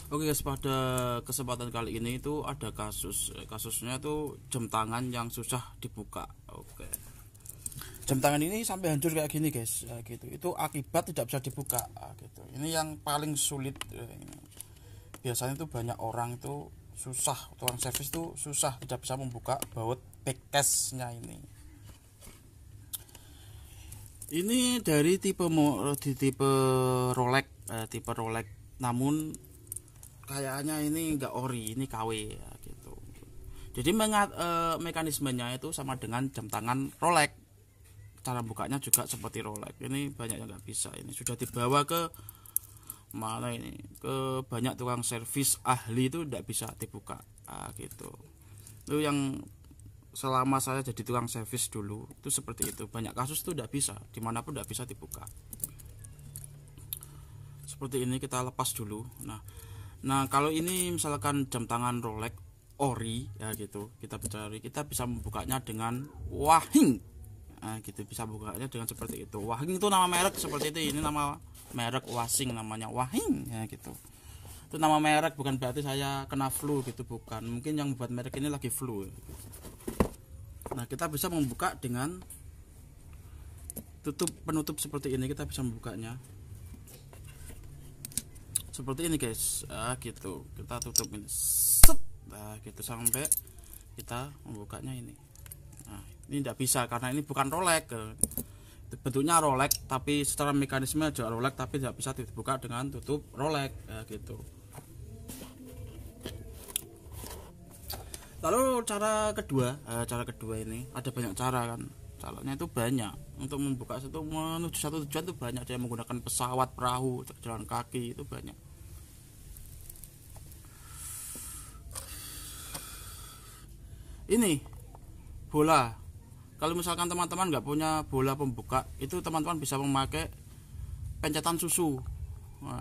Oke guys, pada kesempatan kali ini itu ada kasusnya tuh jam tangan yang susah dibuka. Oke, jam tangan ini sampai hancur kayak gini guys, gitu. Itu akibat tidak bisa dibuka, gitu. Ini yang paling sulit. Biasanya tuh banyak orang itu susah, tukang servis tuh susah tidak bisa membuka baut backcase-nya ini. Ini dari tipe Rolex, tipe Rolex, namun kayaknya ini enggak ori, ini KW ya, gitu. Jadi mekanismenya itu sama dengan jam tangan Rolex. Cara bukanya juga seperti Rolex. Ini banyak yang nggak bisa. Ini sudah dibawa ke mana ini? Ke banyak tukang servis ahli itu tidak bisa dibuka. Gitu. Itu yang selama saya jadi tukang servis dulu itu seperti itu. Banyak kasus itu tidak bisa, dimanapun tidak bisa dibuka. Seperti ini kita lepas dulu. Nah, kalau ini misalkan jam tangan Rolex ori ya gitu, kita bisa membukanya dengan Wahing. Nah, gitu bisa bukanya dengan seperti itu. Wahing itu nama merek seperti itu. Ini nama merek Wasing, namanya Wahing ya gitu. Itu nama merek, bukan berarti saya kena flu gitu, bukan. Mungkin yang buat merek ini lagi flu. Nah, kita bisa membuka dengan penutup seperti ini. Kita bisa membukanya seperti ini guys, gitu. Kita tutup ini, set, gitu sampai kita membukanya ini. Nah, ini tidak bisa karena ini bukan Rolex. Bentuknya Rolex, tapi secara mekanisme juga Rolex, tapi tidak bisa dibuka dengan tutup Rolex, gitu. Lalu cara kedua ini ada banyak cara kan. Caranya itu banyak untuk membuka menuju satu tujuan itu banyak. Ada yang menggunakan pesawat, perahu, jalan kaki, itu banyak. Ini bola. Kalau misalkan teman-teman nggak punya bola pembuka, itu teman-teman bisa memakai pencetan susu,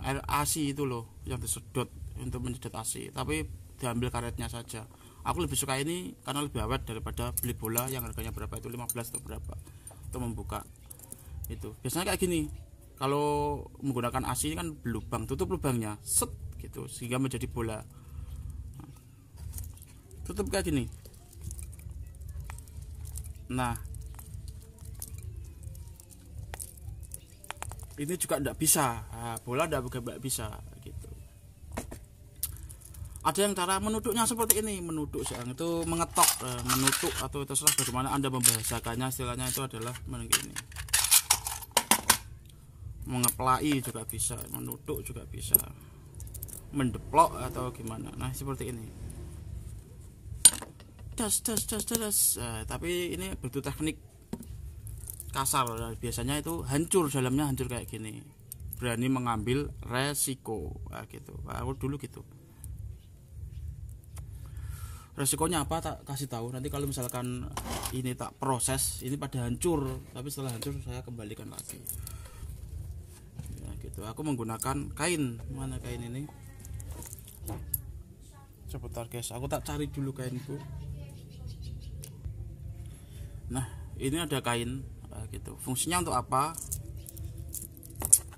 air ASI itu loh, yang disedot untuk menyedot ASI. Tapi diambil karetnya saja. Aku lebih suka ini karena lebih awet daripada beli bola yang harganya berapa itu, 15 atau berapa untuk membuka. Itu biasanya kayak gini. Kalau menggunakan ASI kan berlubang, tutup lubangnya, set gitu sehingga menjadi bola. Tutup kayak gini. Nah, ini juga tidak bisa. Bola tidak bisa gitu. Ada yang cara menutuknya seperti ini, menutuk itu mengetok, menutuk atau terserah bagaimana Anda membahasakannya, istilahnya itu adalah begini. Mengeplai juga bisa, menutuk juga bisa, mendeplok atau gimana. Nah, seperti ini. Das. Tapi ini butuh teknik kasar. Biasanya itu hancur, dalamnya hancur kayak gini. Berani mengambil resiko, gitu. Aku dulu gitu. Resikonya apa tak kasih tahu. Nanti kalau misalkan ini tak proses, ini pada hancur. Tapi setelah hancur saya kembalikan lagi. Ya gitu. Aku menggunakan kain. Mana kain ini? Sebentar guys, aku tak cari dulu kainku. Nah, ini ada kain, gitu. Fungsinya untuk apa?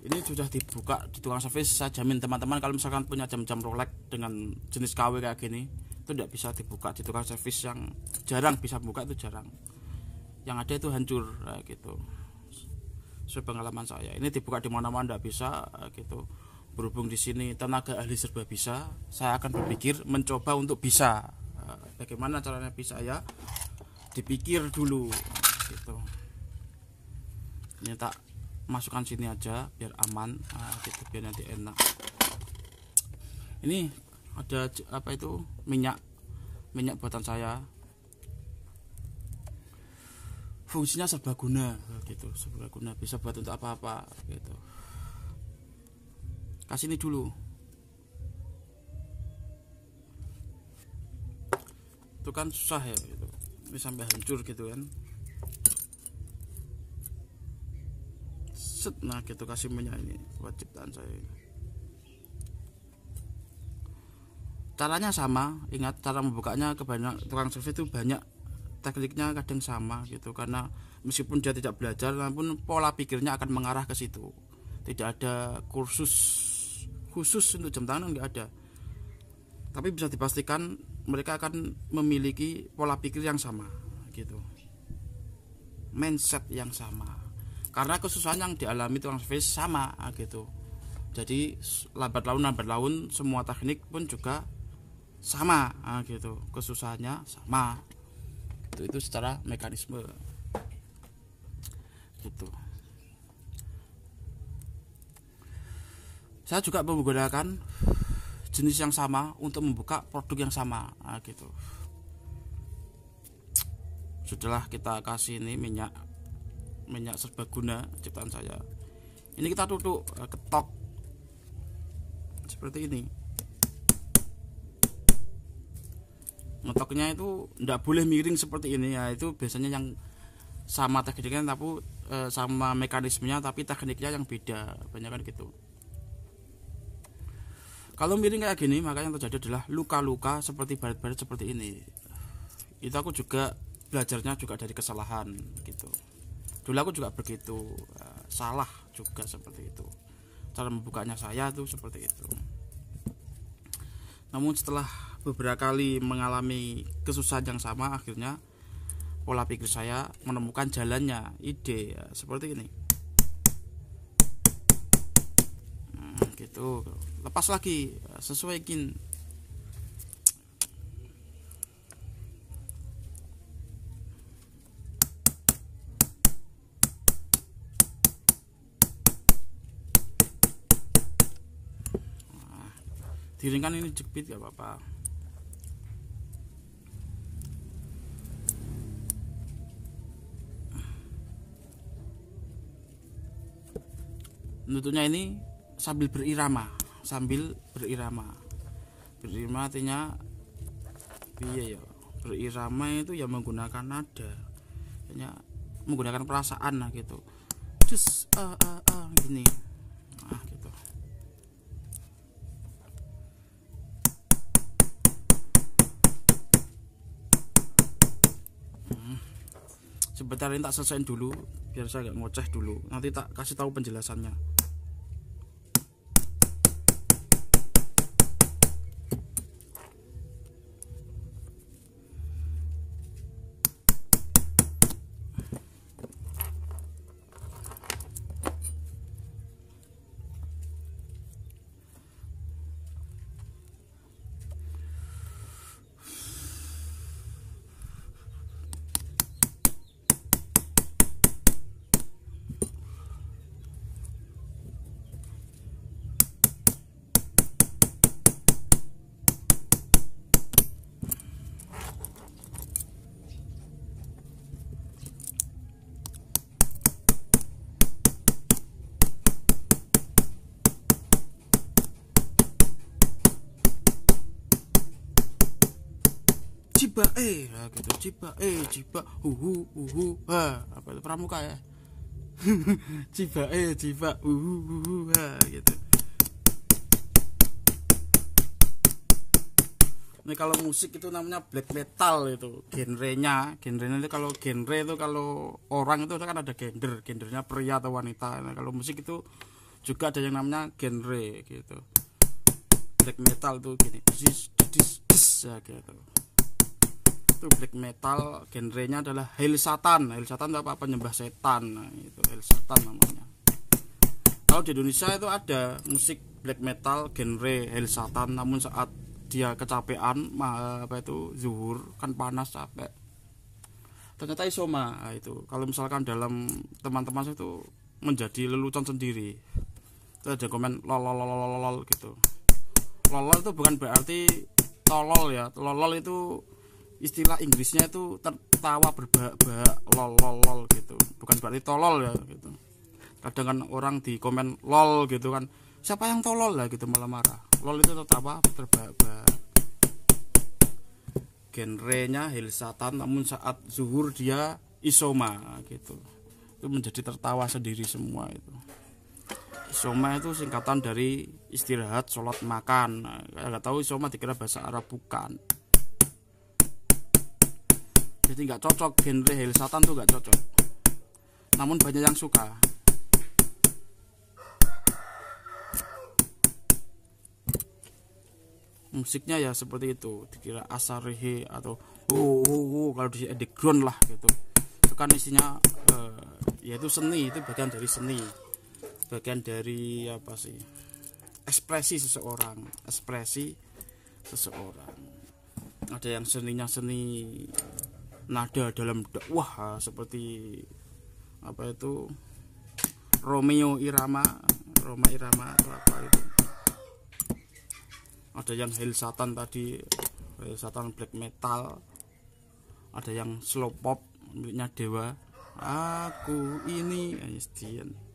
Ini sudah dibuka di tukang servis. Saya jamin teman-teman kalau misalkan punya jam-jam Rolex dengan jenis KW kayak gini, itu tidak bisa dibuka di tukang servis, yang jarang bisa buka, itu jarang. Yang ada itu hancur, gitu. Sepengalaman saya, ini dibuka di mana-mana tidak bisa, gitu. Berhubung di sini tenaga ahli serba bisa, saya akan berpikir mencoba untuk bisa. Bagaimana caranya bisa ya? Dipikir dulu, gitu. Ini tak masukkan sini aja biar aman, gitu, biar nanti enak. Ini ada apa itu, minyak buatan saya. Fungsinya serbaguna, gitu, serbaguna, bisa buat untuk apa-apa, gitu. Kasih ini dulu. Itu kan susah ya, gitu. Ini sampai hancur gitu kan. Set, nah gitu, kasih minyak ini buat ciptaan saya ini. Caranya sama, ingat cara membukanya kebanyakan tukang servis itu banyak tekniknya, kadang sama gitu, karena meskipun dia tidak belajar, namun pola pikirnya akan mengarah ke situ. Tidak ada kursus khusus untuk jam tangan, nggak ada. tapi bisa dipastikan mereka akan memiliki pola pikir yang sama gitu, mindset yang sama, karena kesusahan yang dialami tukang servis sama gitu. Jadi lambat laun semua teknik pun juga sama gitu, kesusahannya sama. Itu secara mekanisme gitu. Saya juga menggunakan jenis yang sama untuk membuka produk yang sama gitu. Sudahlah, kita kasih ini minyak serbaguna ciptaan saya. Ini kita tutup ketok seperti ini. Ngetoknya itu tidak boleh miring seperti ini ya, itu biasanya yang sama tekniknya tapi sama mekanismenya, tapi tekniknya yang beda, banyak kan gitu. Kalau miring kayak gini, maka yang terjadi adalah luka-luka seperti baret-baret seperti ini. Itu aku juga belajarnya juga dari kesalahan gitu. Dulu aku juga begitu, salah juga seperti itu. Cara membukanya saya tuh seperti itu. Namun setelah beberapa kali mengalami kesusahan yang sama, akhirnya pola pikir saya menemukan jalannya, ide seperti ini. Gitu, lepas lagi, sesuaikan. Diringkan ini jepit gak apa-apa. Nutupnya ini sambil berirama. Berirama artinya iya ya. Berirama itu ya menggunakan nada, hanya menggunakan perasaan lah gitu. Just gini. Nah, gitu. Sebentar, ini tak selesaiin dulu biar saya gak ngoceh dulu. Nanti tak kasih tahu penjelasannya. Ciba gitu, ciba apa itu pramuka ya. ciba gitu. Ini kalau musik itu namanya black metal, itu genrenya itu. Kalau genre itu, kalau orang itu kan ada gendernya pria atau wanita. Nah, kalau musik itu juga ada yang namanya genre gitu. Black metal tuh gini, ya gitu. Itu black metal, genrenya adalah Hail Satan itu apa, penyembah setan. Nah, itu Hail Satan namanya. Kalau di Indonesia itu ada musik black metal genre Hail Satan, namun saat dia kecapean zuhur kan panas, capek, ternyata isoma. Nah, itu kalau misalkan dalam teman-teman saya itu menjadi lelucon sendiri. Itu ada komen lol gitu. Lol itu bukan berarti tolol ya. Lol itu istilah Inggrisnya itu tertawa berbahak-bahak, lol gitu. Bukan berarti tolol ya gitu. Kadang kan orang di komen lol gitu kan, siapa yang tolol lah gitu, malah marah. Lol itu tertawa terbahak-bahak. Genrenya Hail Satan, namun saat zuhur dia isoma gitu. Itu menjadi tertawa sendiri semua itu. Isoma itu singkatan dari istirahat, sholat, makan. Nah, nggak tahu isoma dikira bahasa Arab, bukan. Jadi nggak cocok, genre Hail Satan tuh nggak cocok. Namun banyak yang suka. musiknya ya seperti itu, dikira asarehe atau kalau di underground lah gitu. Itu kan isinya yaitu seni, itu bagian dari seni, bagian dari apa sih, ekspresi seseorang. Ada yang seninya seni nada dalam dakwah seperti apa itu Roma Irama atau apa itu. Ada yang Hail Satan tadi, Hail Satan black metal. Ada yang slow pop miliknya Dewa. Aku ini Einstein.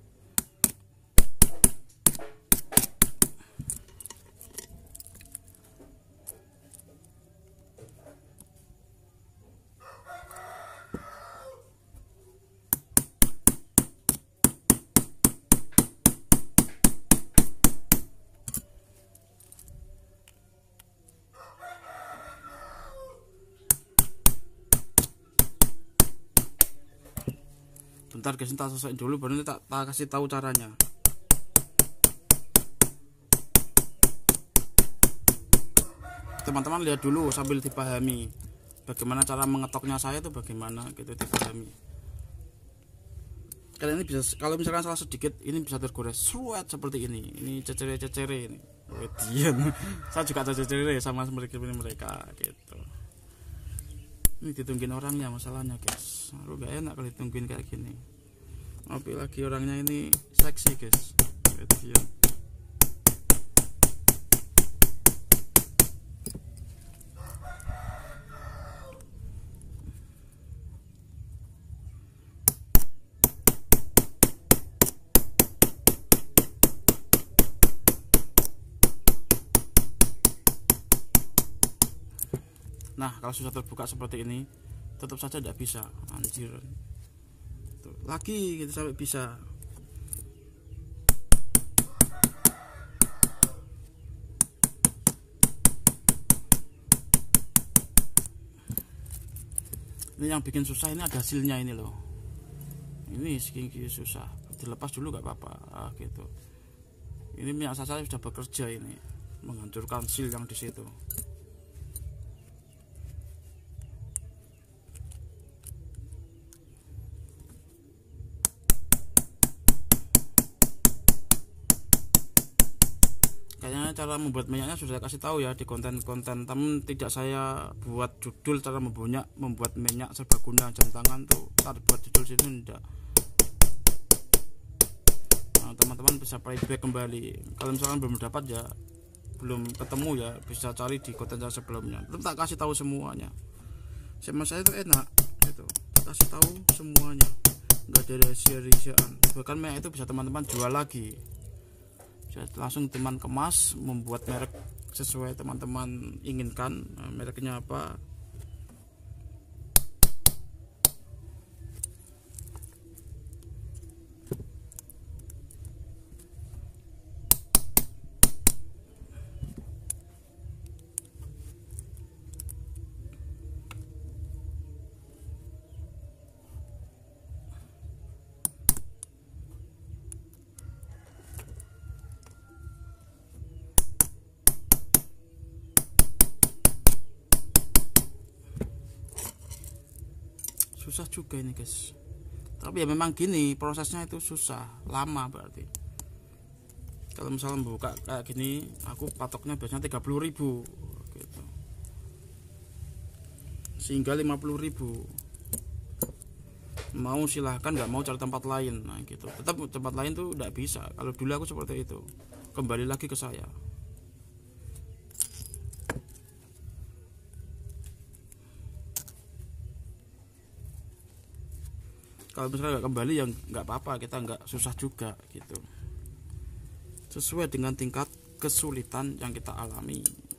Bentar guys, tak selesai dulu baru tak kasih tahu caranya. Teman-teman lihat dulu sambil dipahami bagaimana cara mengetoknya saya itu, bagaimana gitu dipahami. Kalian ini bisa, kalau misalkan salah sedikit ini bisa tergores suet seperti ini. Ini cecere ini. Diam. Saya juga cecere sama mereka gitu. Ini ditungguin orangnya masalahnya guys. Aku gak enak kalau ditungguin kayak gini. Apalagi orangnya ini seksi guys. Diam. Nah, kalau sudah terbuka seperti ini, tetap saja tidak bisa. Anjir. Tuh, lagi gitu sampai bisa. Ini yang bikin susah, ini ada hasilnya ini loh. Ini segini susah. Dilepas dulu gak apa-apa. Gitu. Ini minyak saya sudah bekerja ini, menghancurkan seal yang di situ. Kayaknya cara membuat minyaknya sudah saya kasih tahu ya di konten-konten, namun tidak saya buat judul cara membuat minyak serbaguna jam tangan tuh. Tak buat judul situ enggak. Nah, teman-teman bisa playback kembali. Kalau misalkan belum dapat ya, belum ketemu ya, bisa cari di konten saya sebelumnya. Belum tak kasih tahu semuanya. Sama saya itu enak gitu. Tak kasih tahu semuanya. Enggak ada rahasia-rahasiaan. Bahkan minyak itu bisa teman-teman jual lagi. Langsung teman kemas, membuat merek sesuai teman-teman inginkan. Mereknya apa, susah juga ini guys. Tapi ya memang gini prosesnya, itu susah, lama berarti. Kalau misalnya buka kayak gini, aku patoknya biasanya 30.000 gitu. Sehingga 50.000. Mau silahkan, nggak mau cari tempat lain. Nah gitu. Tetap tempat lain tuh nggak bisa. Kalau dulu aku seperti itu. Kembali lagi ke saya. Kalau misalnya nggak kembali ya nggak apa-apa, kita nggak susah juga gitu, sesuai dengan tingkat kesulitan yang kita alami gitu.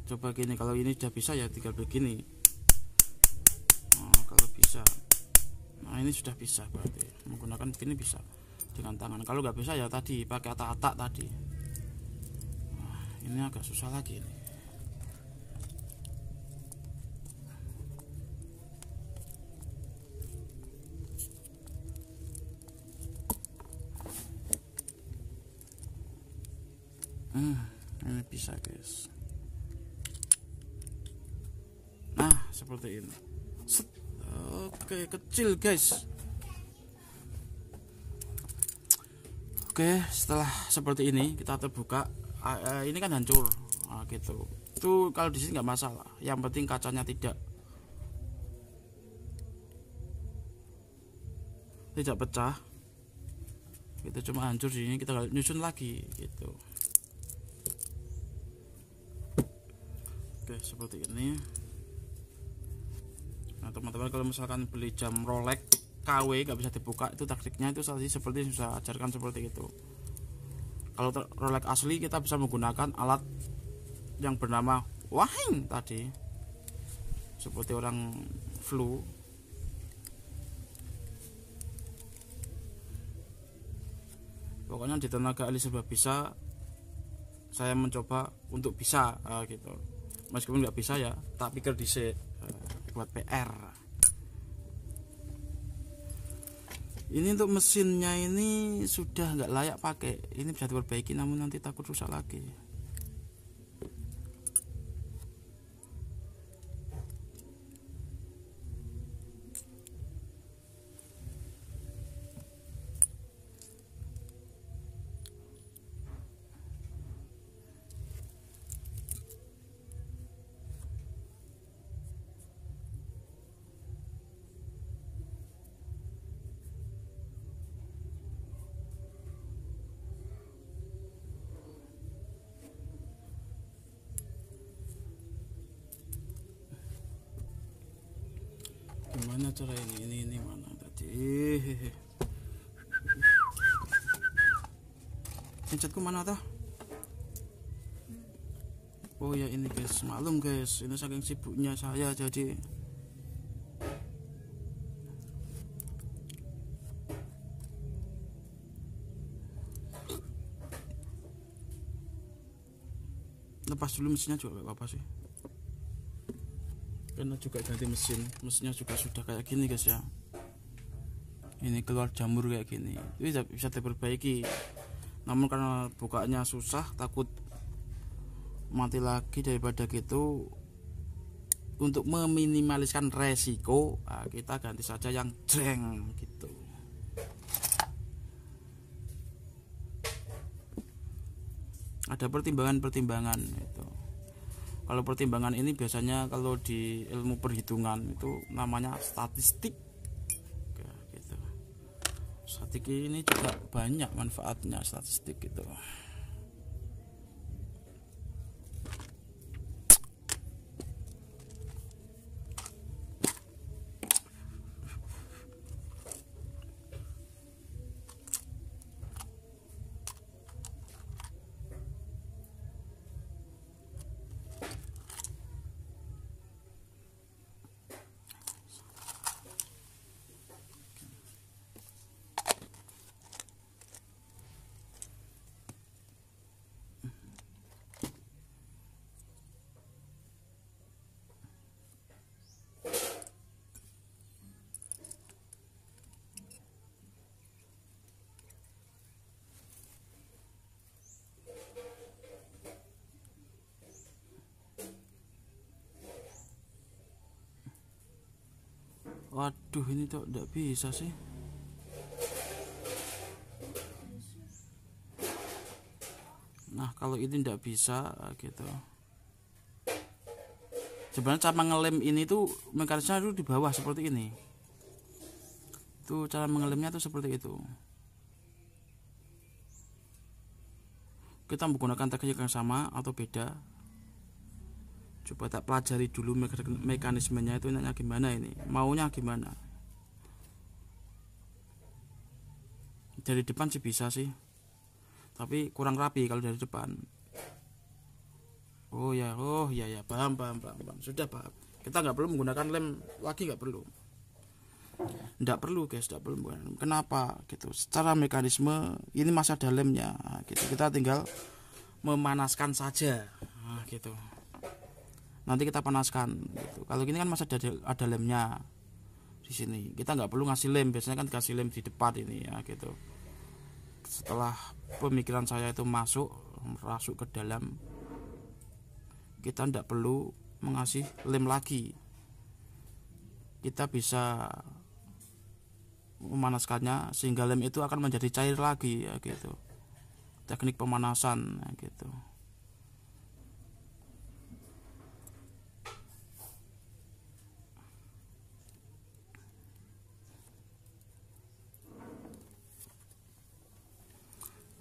Coba gini, kalau ini sudah bisa ya tinggal begini. Nah, kalau bisa, nah ini sudah bisa, berarti menggunakan pin ini bisa dengan tangan. Kalau nggak bisa ya tadi pakai atak-atak tadi. Nah, ini agak susah lagi ini. Ini bisa guys. Nah seperti ini. Set. Oke, kecil guys. Oke, setelah seperti ini kita terbuka. Ini kan hancur, nah, gitu. Itu kalau di sini nggak masalah. Yang penting kacanya tidak pecah. Itu cuma hancur di sini, kita nyusun lagi gitu. Oke, seperti ini. Nah teman-teman, kalau misalkan beli jam Rolex KW nggak bisa dibuka, itu taktiknya itu tadi seperti saya ajarkan seperti itu. Kalau Rolex asli kita bisa menggunakan alat yang bernama wahing tadi, seperti orang flu. Pokoknya di tenaga ahli serba bisa, saya mencoba untuk bisa gitu. Meskipun nggak bisa ya tak pikir dhisik buat PR. Ini untuk mesinnya ini sudah nggak layak pakai, ini bisa diperbaiki namun nanti takut rusak lagi. Gimana cara ini mana tadi? Pencetku mana toh? Oh ya ini guys, maklum guys, ini saking sibuknya saya jadi lepas dulu mesinnya juga gak apa-apa sih, karena juga ganti mesinnya juga sudah kayak gini guys ya. Ini keluar jamur kayak gini, itu bisa diperbaiki, namun karena bukanya susah takut mati lagi. Daripada gitu, untuk meminimaliskan resiko, kita ganti saja yang jreng gitu. Ada pertimbangan itu. Kalau pertimbangan ini biasanya kalau di ilmu perhitungan itu namanya statistik. Oke, gitu. Statistik ini juga banyak manfaatnya, statistik gitu. Waduh, ini kok tidak bisa sih. Nah kalau ini tidak bisa gitu. Sebenarnya cara mengelem ini tuh mekanisnya itu di bawah seperti ini. Tuh cara mengelemnya tuh seperti itu. Kita menggunakan teknik yang sama atau beda. Coba tak pelajari dulu mekanismenya itu enaknya gimana, ini maunya gimana. Dari depan sih bisa sih, tapi kurang rapi kalau dari depan. Oh ya paham. Sudah paham. Kita nggak perlu menggunakan lem lagi, nggak perlu. Nggak perlu guys, nggak perlu. Kenapa gitu? Secara mekanisme ini masih ada lemnya, nah, gitu. Kita tinggal memanaskan saja, nah, gitu. Nanti kita panaskan gitu. Kalau gini kan masih ada lemnya di sini. Kita nggak perlu ngasih lem, biasanya kan kasih lem di depan ini ya gitu. Setelah pemikiran saya itu masuk ke dalam, kita nggak perlu mengasih lem lagi. Kita bisa memanaskannya sehingga lem itu akan menjadi cair lagi ya gitu. Teknik pemanasan ya gitu.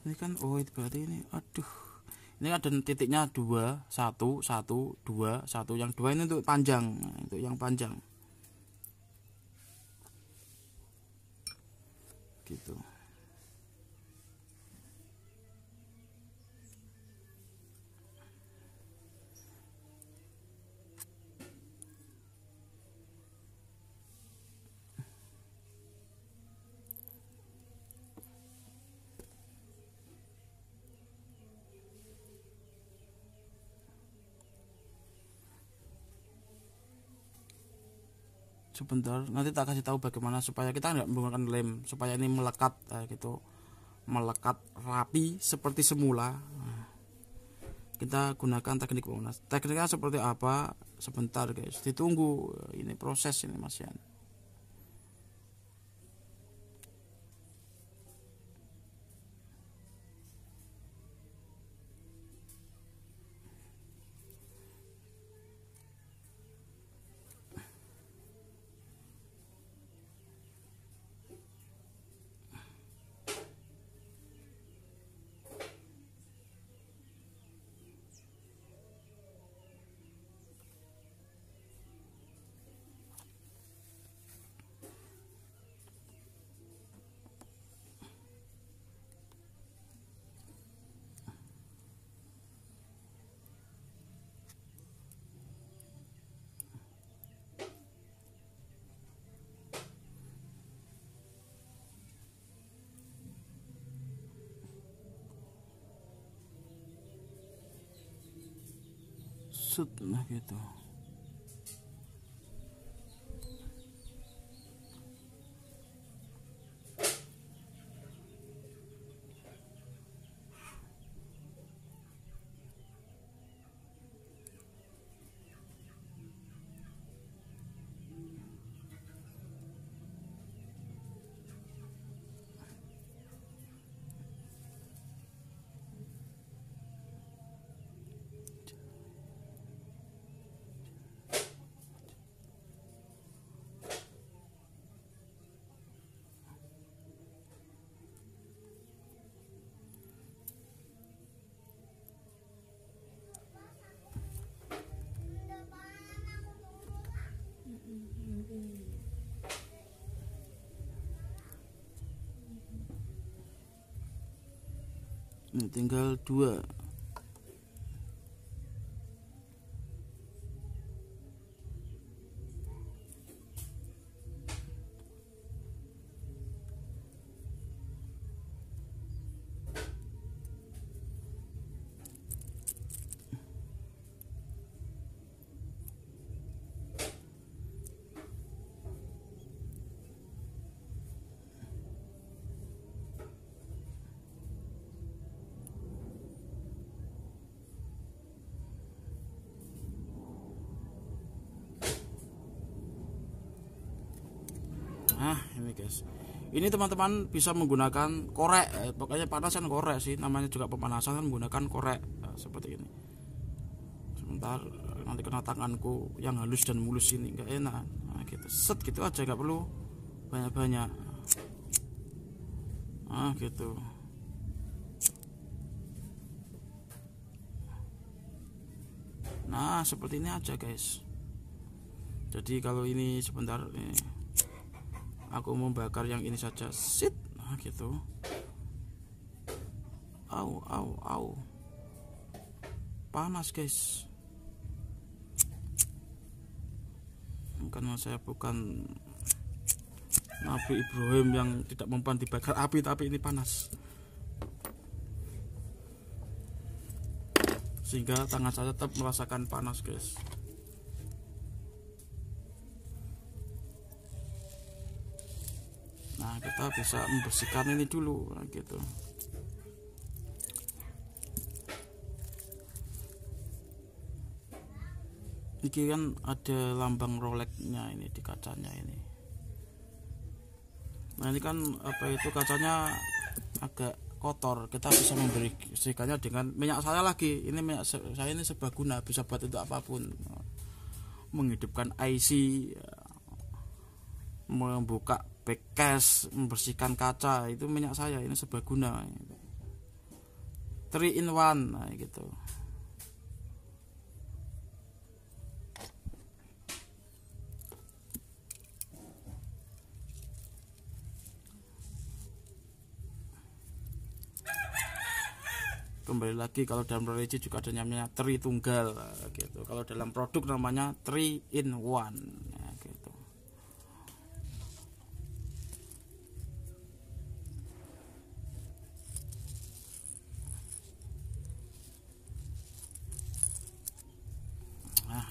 Ini kan itu berarti ini ini ada titiknya 2 1 1 2 1, yang 2 ini untuk panjang, untuk yang panjang gitu. Sebentar, nanti tak kasih tahu bagaimana supaya kita nggak menggunakan lem, supaya ini melekat gitu, melekat rapi seperti semula. Kita gunakan teknik pemanas. Tekniknya seperti apa? Sebentar guys, ditunggu, ini proses ini Mas Yan. Nah gitu. Ini tinggal 2. Ini guys, ini teman-teman bisa menggunakan korek, pokoknya panasan korek sih, namanya juga pemanasan, menggunakan korek seperti ini. Sebentar, nanti kena tanganku yang halus dan mulus ini nggak enak. Nah, gitu, set gitu aja, nggak perlu banyak-banyak. Gitu. Nah seperti ini aja guys. Jadi kalau ini sebentar nih, aku membakar yang ini saja, sit, nah gitu. Au, panas guys. Karena saya bukan Nabi Ibrahim yang tidak mempan dibakar api, tapi ini panas, sehingga tangan saya tetap merasakan panas, guys. Nah, kita bisa membersihkan ini dulu, nah, gitu. Ini kan ada lambang Rolexnya ini di kacanya ini. Nah, ini kan apa itu, kacanya agak kotor, kita bisa membersihkannya dengan minyak saya lagi. Ini minyak saya ini serbaguna, bisa buat untuk apapun, menghidupkan IC, membuka backcase, membersihkan kaca, itu minyak saya ini serbaguna, 3 in 1, nah, gitu. Kembali lagi, kalau dalam religi juga ada namanya tri tunggal, gitu. Kalau dalam produk namanya 3 in 1, ya, gitu. Nah,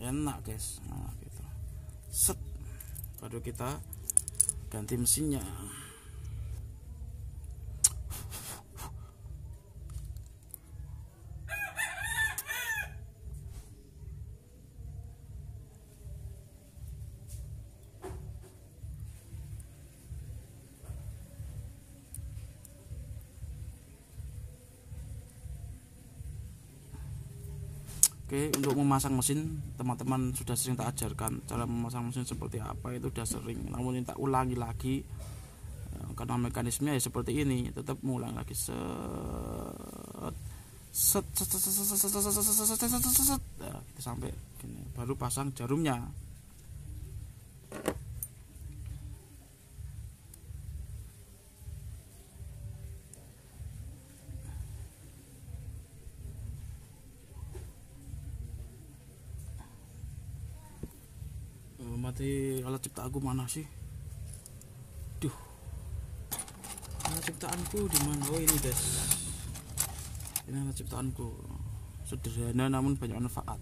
enak, guys. Nah, gitu. Set, baru kita ganti mesinnya. Oke, untuk memasang mesin, teman-teman sudah sering tak ajarkan cara memasang mesin seperti apa, itu sudah sering. Namun ini tak ulangi lagi, karena mekanismenya ya seperti ini. Tetap mengulang lagi, set, set, set, set, set, set, set, set, set, set, set. Nah, sampai gini, baru pasang jarumnya. Mati alat ciptaanku mana sih? Duh, alat ciptaanku di mana? Oh, ini, guys. Ini alat ciptaanku. Sederhana namun banyak manfaat.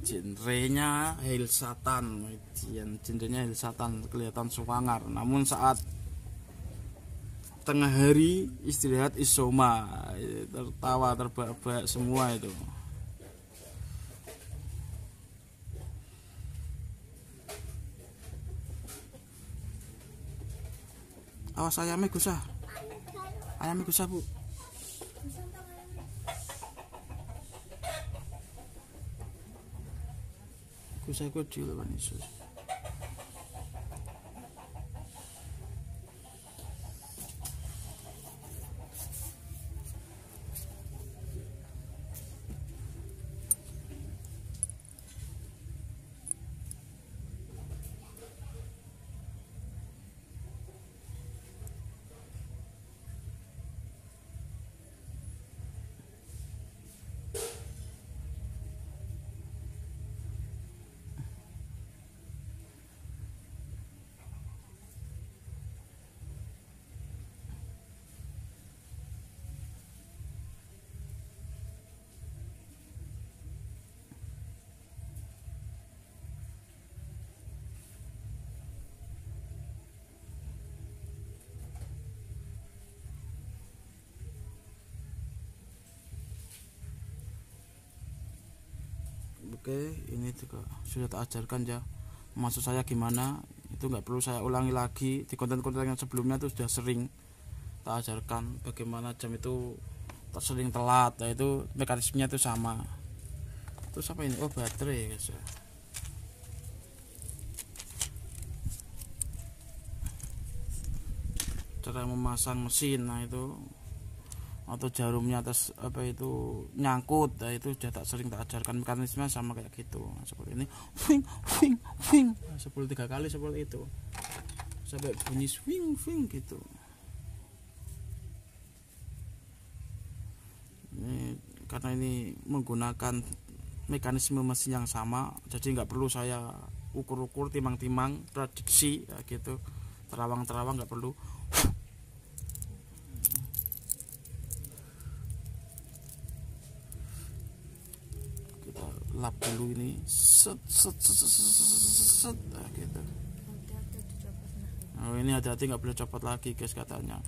Genrenya Hail Satan, genrenya Hail Satan, kelihatan suangar. Namun saat tengah hari istirahat isoma, tertawa terbahak-bahak semua itu. Awas ayamnya gusah, ayamnya gusah, Bu. Gusah kecil kan Yesus. Oke, ini juga sudah tak ajarkan ya, maksud saya gimana, itu nggak perlu saya ulangi lagi. Di konten-konten yang sebelumnya itu sudah sering tak ajarkan bagaimana jam itu sering telat, nah itu mekanismenya itu sama. Terus apa ini? Oh, baterai, guys ya. cara memasang mesin. Nah itu, atau jarumnya atas apa itu nyangkut. Nah itu sudah sering tak ajarkan mekanisme sama kayak gitu. Nah, seperti ini, swing swing swing, nah, 3 kali seperti itu sampai bunyi swing swing gitu. Ini karena ini menggunakan mekanisme mesin yang sama, jadi nggak perlu saya ukur-ukur, timang-timang, prediksi ya gitu, terawang-terawang nggak perlu. Kita lap dulu ini, set set set set, set, set. Nah, gitu. Oh, ini hati-hati nggak boleh copot lagi guys katanya.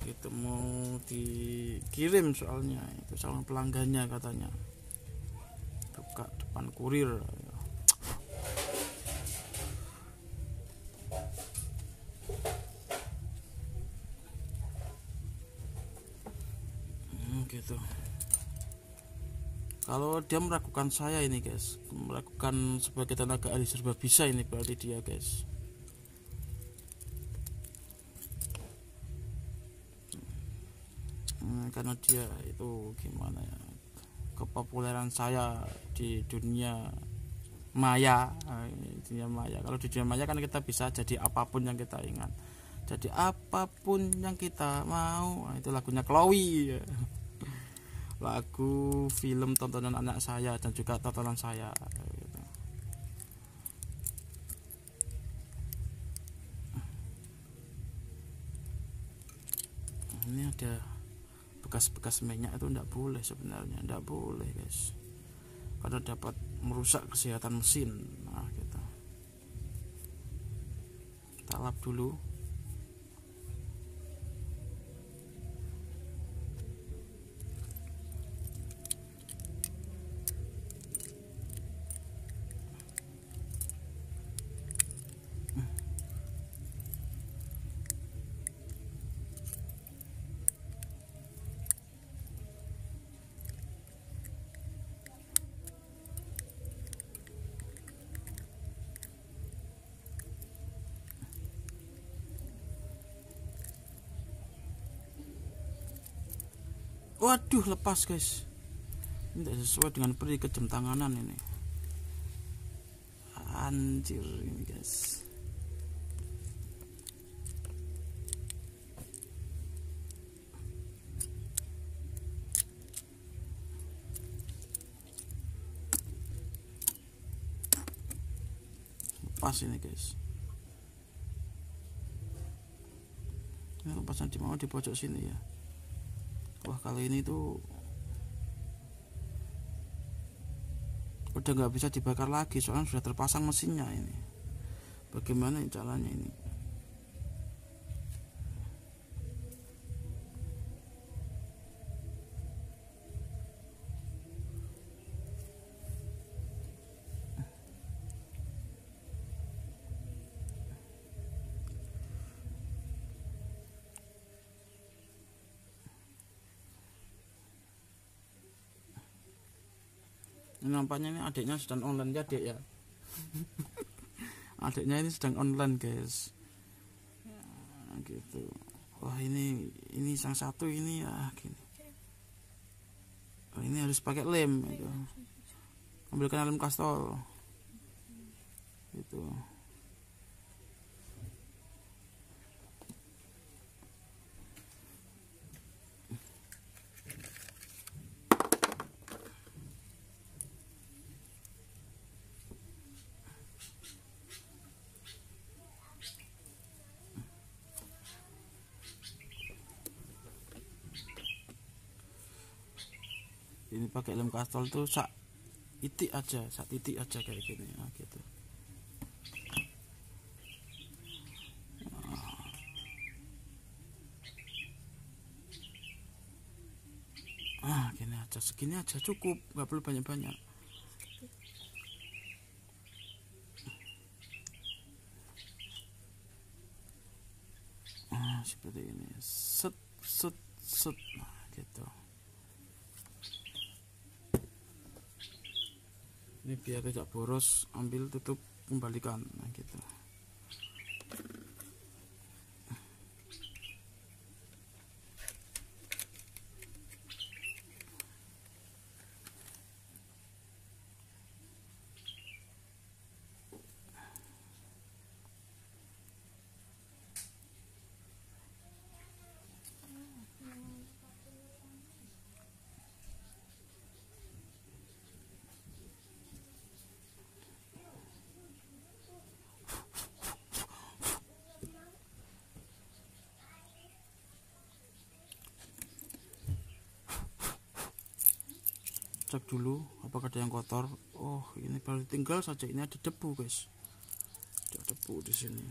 Gitu mau dikirim soalnya itu sama pelanggannya katanya, buka depan kurir. Gitu. Kalau dia meragukan saya ini guys, meragukan sebagai tenaga ahli serba bisa, ini berarti dia guys. Karena dia itu gimana ya, kepopuleran saya di dunia maya. Dunia maya, kalau di dunia maya kan kita bisa jadi apapun yang kita ingat, jadi apapun yang kita mau. Nah, itu lagunya Chloe, lagu film tontonan anak saya dan juga tontonan saya gitu. Ini ada bekas-bekas minyak, itu tidak boleh sebenarnya, tidak boleh guys, karena dapat merusak kesehatan mesin. Nah gitu, kita lap dulu. Waduh, lepas guys, ini tidak sesuai dengan peri kejam tanganan ini, anjir ini guys. Lepas ini guys, ini lepasan di mau di pojok sini ya. Wah, kali ini tuh udah nggak bisa dibakar lagi soalnya sudah terpasang mesinnya ini. Bagaimana caranya ini? Ini nampaknya ini adiknya sedang online ya, adik ya. Adiknya ini sedang online guys. Nah, gitu. Wah, ini sang satu ini ya gini. Oh, ini harus pakai lem itu. Ambilkan lem kastol. Gitu. Ini pakai lem kastol tuh sak titik aja kayak gini ya, gitu. Gini aja, segini aja cukup, nggak perlu banyak-banyak. Seperti ini, set set set, nah, gitu. Ini biar tidak boros, ambil tutup, kembalikan, nah gitu. cek dulu apakah ada yang kotor. Oh, ini baru tinggal saja, ini ada debu guys, ada debu di sini.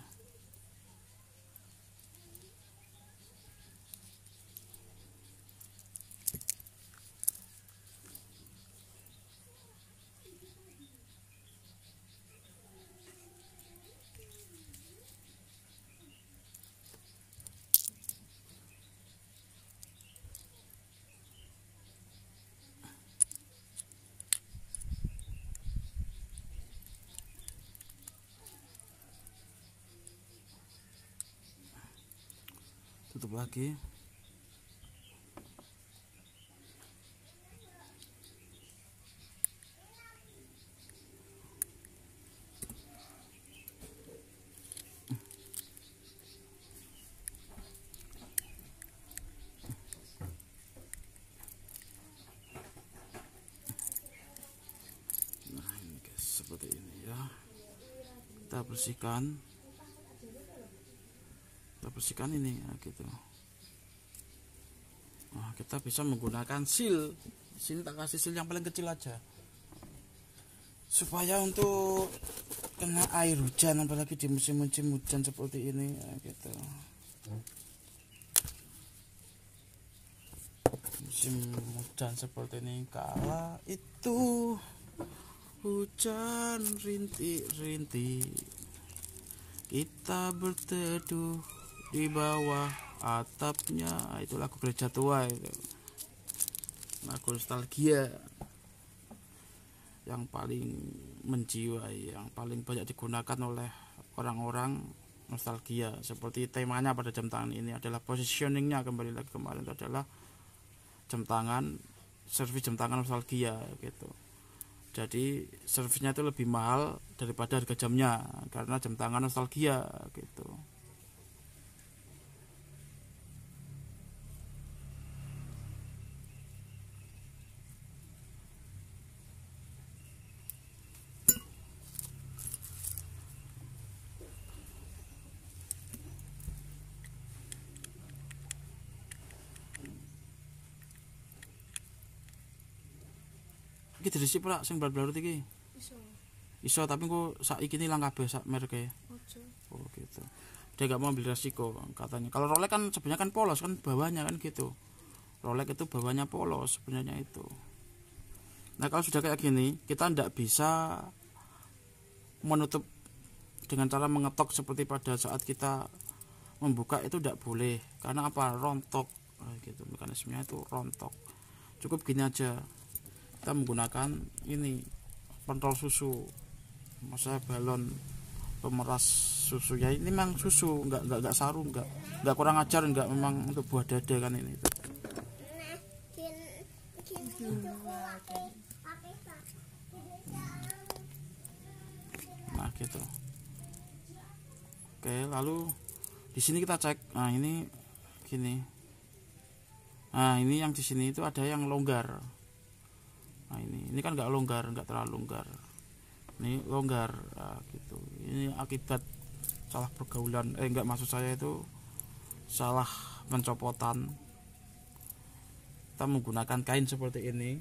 Tutup lagi. Nah ini guys, seperti ini ya. Kita bersihkan ini ya, gitu. Nah, kita bisa menggunakan seal. Sini tak kasih seal yang paling kecil aja, supaya untuk kena air hujan, apalagi di musim-musim hujan seperti ini ya, gitu. Musim hujan seperti ini, kala itu hujan rintik-rintik, kita berteduh di bawah atapnya. Itu lagu gereja tua, itu lagu nostalgia yang paling menjiwai, yang paling banyak digunakan oleh orang-orang nostalgia. Seperti temanya pada jam tangan ini adalah positioningnya, kembali lagi kemarin, itu adalah jam tangan, servis jam tangan nostalgia gitu. Jadi servisnya itu lebih mahal daripada harga jamnya, karena jam tangan nostalgia gitu. Iki dirisi pula sing blar-blarut iki. Iso, tapi kok saiki ini ilang kabeh sak merke. Oh gitu. Dia gak mau ambil resiko katanya. Kalau Rolex kan sebenarnya kan polos kan bawahnya kan gitu. Rolex itu bawahnya polos sebenarnya itu. Nah, kalau sudah kayak gini, kita ndak bisa menutup dengan cara mengetok seperti pada saat kita membuka, itu ndak boleh. Karena apa? Rontok. Nah, gitu. Mekanismenya itu rontok. Cukup gini aja. Kita menggunakan ini pentol susu, maksudnya balon pemeras susu ya. Ini memang susu, enggak sarung, enggak kurang ajar, enggak memang untuk buah dada kan ini itu. Nah gitu. Oke, lalu di sini kita cek. Nah ini gini. Nah ini yang di sini itu ada yang longgar. Nah ini kan nggak longgar, nggak terlalu longgar. Ini longgar, nah, gitu. Ini akibat salah pergaulan. Nggak, maksud saya itu salah pencopotan. Kita menggunakan kain seperti ini,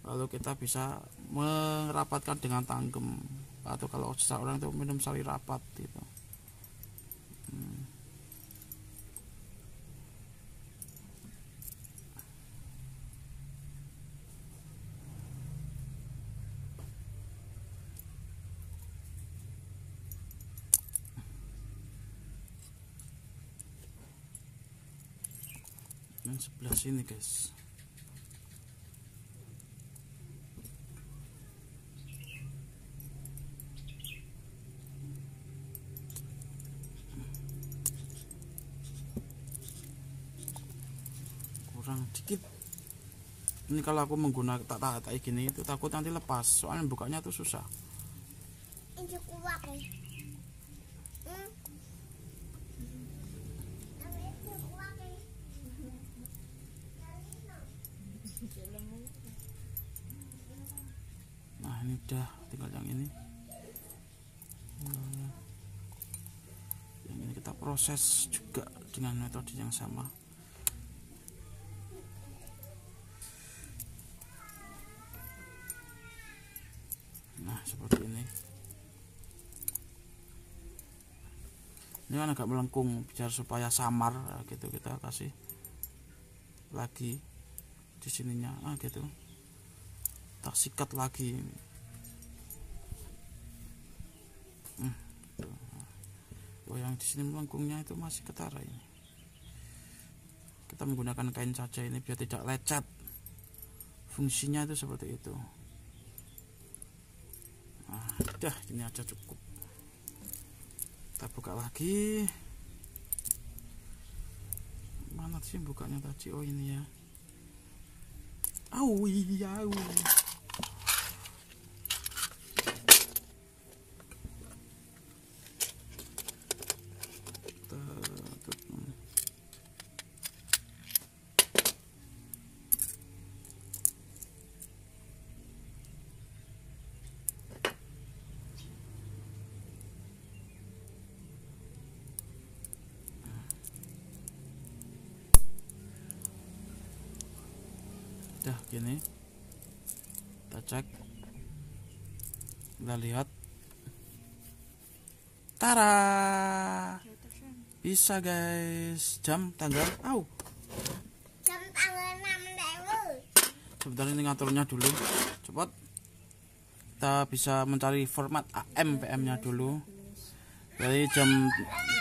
lalu kita bisa merapatkan dengan tanggem, atau kalau seseorang itu minum sari rapat gitu. Yang sebelah sini guys. Kurang dikit. Ini kalau aku menggunakan tak gini itu takut nanti lepas, soalnya bukanya tuh susah. Nah ini udah, tinggal yang ini. Yang ini kita proses juga dengan metode yang sama. Ini kan agak melengkung biar supaya samar gitu, kita kasih lagi di sininya gitu, kita sikat lagi. Oh, yang di sini melengkungnya itu masih ketara ini. Kita menggunakan kain saja ini biar tidak lecet. Fungsinya itu seperti itu. Nah, udah ini aja cukup. Kita buka lagi. Mana sih bukanya tadi? Oh ini ya. Au iya. Udah gini, kita cek, kita lihat, tara, bisa guys. Jam tanggal, Jam tanggal 6 sebentar ini ngaturnya dulu, cepat. Kita bisa mencari format AM PM nya dulu. Dari jam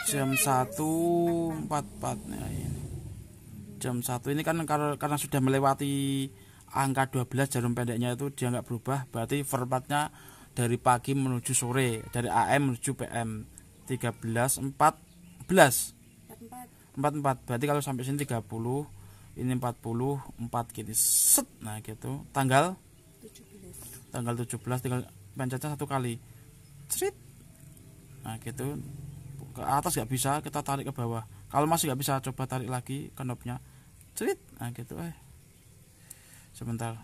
1.44 ya ini. Jam 1 ini kan karena sudah melewati angka 12 jarum pendeknya itu dia nggak berubah, berarti formatnya dari pagi menuju sore, dari AM menuju PM. 13.14 44, berarti kalau sampai sini 30, ini 44 gini set. Nah gitu, tanggal 17 tinggal pencetnya satu kali cerit. Nah gitu, ke atas nggak bisa, kita tarik ke bawah. Kalau masih nggak bisa, coba tarik lagi ke knobnya cerit. Nah gitu, sebentar.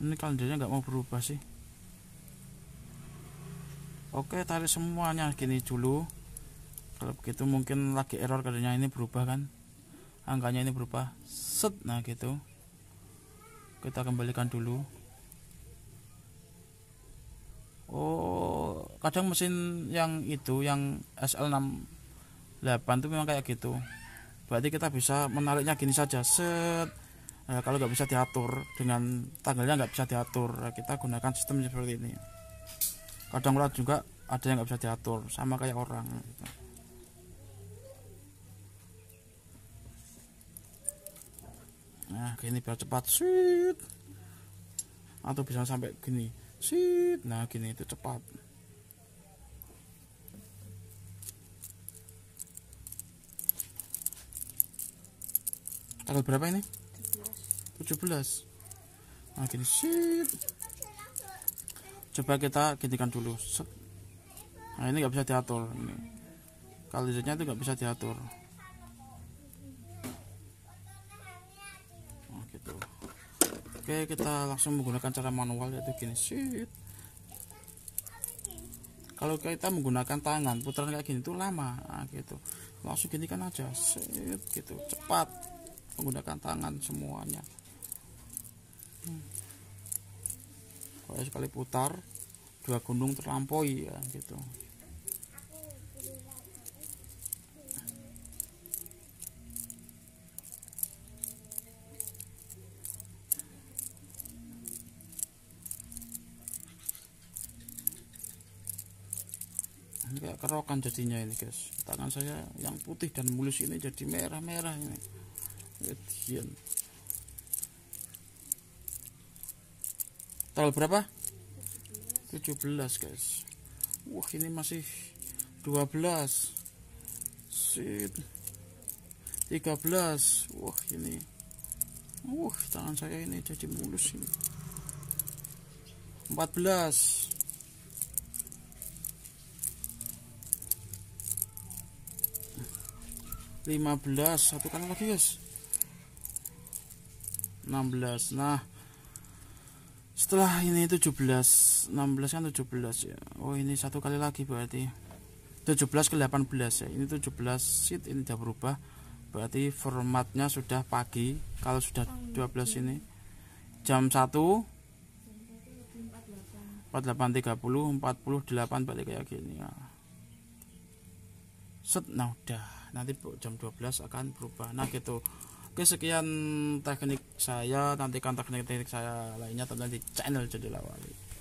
Ini kalendernya nggak mau berubah sih. Oke, tarik semuanya gini dulu. Kalau begitu mungkin lagi error, kadernya ini berubah kan, angkanya ini berubah set. Nah gitu, kita kembalikan dulu. Oh, kadang mesin yang itu yang SL68 itu memang kayak gitu, berarti kita bisa menariknya gini saja set. Nah, kalau nggak bisa diatur, dengan tanggalnya nggak bisa diatur, kita gunakan sistem seperti ini. Kadang juga ada yang nggak bisa diatur, sama kayak orang gitu. Nah gini biar cepat sweet, atau bisa sampai gini sweet. Nah gini itu cepat. Tanggal berapa ini? 17. Nah gini sweet. Coba kita gantikan dulu set. Nah ini nggak bisa diatur, ini kalendernya itu nggak bisa diatur. Oke, kita langsung menggunakan cara manual, yaitu gini sweet. Kalau kita menggunakan tangan, putaran kayak gini tuh lama. Nah, gitu, langsung gini kan aja sweet gitu, cepat menggunakan tangan semuanya. Kalau sekali putar, 2 gunung terlampaui ya gitu. Kayak kerokan jadinya ini guys. Tangan saya yang putih dan mulus ini jadi merah-merah ini. Lihat. Tanggal berapa? 17 guys. Wah ini masih 12 sit 13. Wah ini, tangan saya ini jadi mulus ini. 14. 15, satu kali lagi guys. 16. Nah setelah ini 17, 16 kan 17 ya. Oh ini satu kali lagi berarti 17 ke 18 ya. Ini 17 sheet, ini udah berubah, berarti formatnya sudah pagi. Kalau sudah 12 ini jam 1 4830 48 balik kayak gini ya. Set, nah udah nanti jam 12 akan berubah. Nah gitu. Oke, sekian teknik saya, nantikan teknik-teknik saya lainnya tentunya di channel Jodolawali.